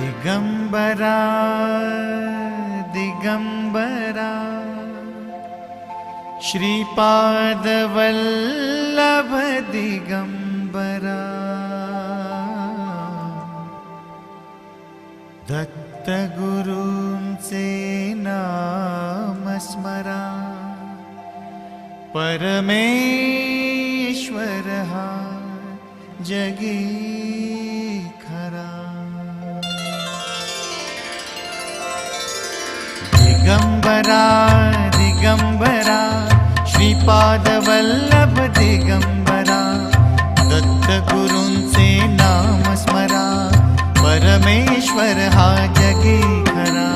दिगंबरा दिगंबरा श्रीपाद वल्लभ दिगंबरा दत्त गुरूंचे नाम स्मरा परमेश्वर हा जगी खरा दिगंबरा दिगंबरा श्रीपाद वल्लभ दिगंबरा दत्त गुरूंचे नाम स्मरा परमेश्वर हा जगी खरा।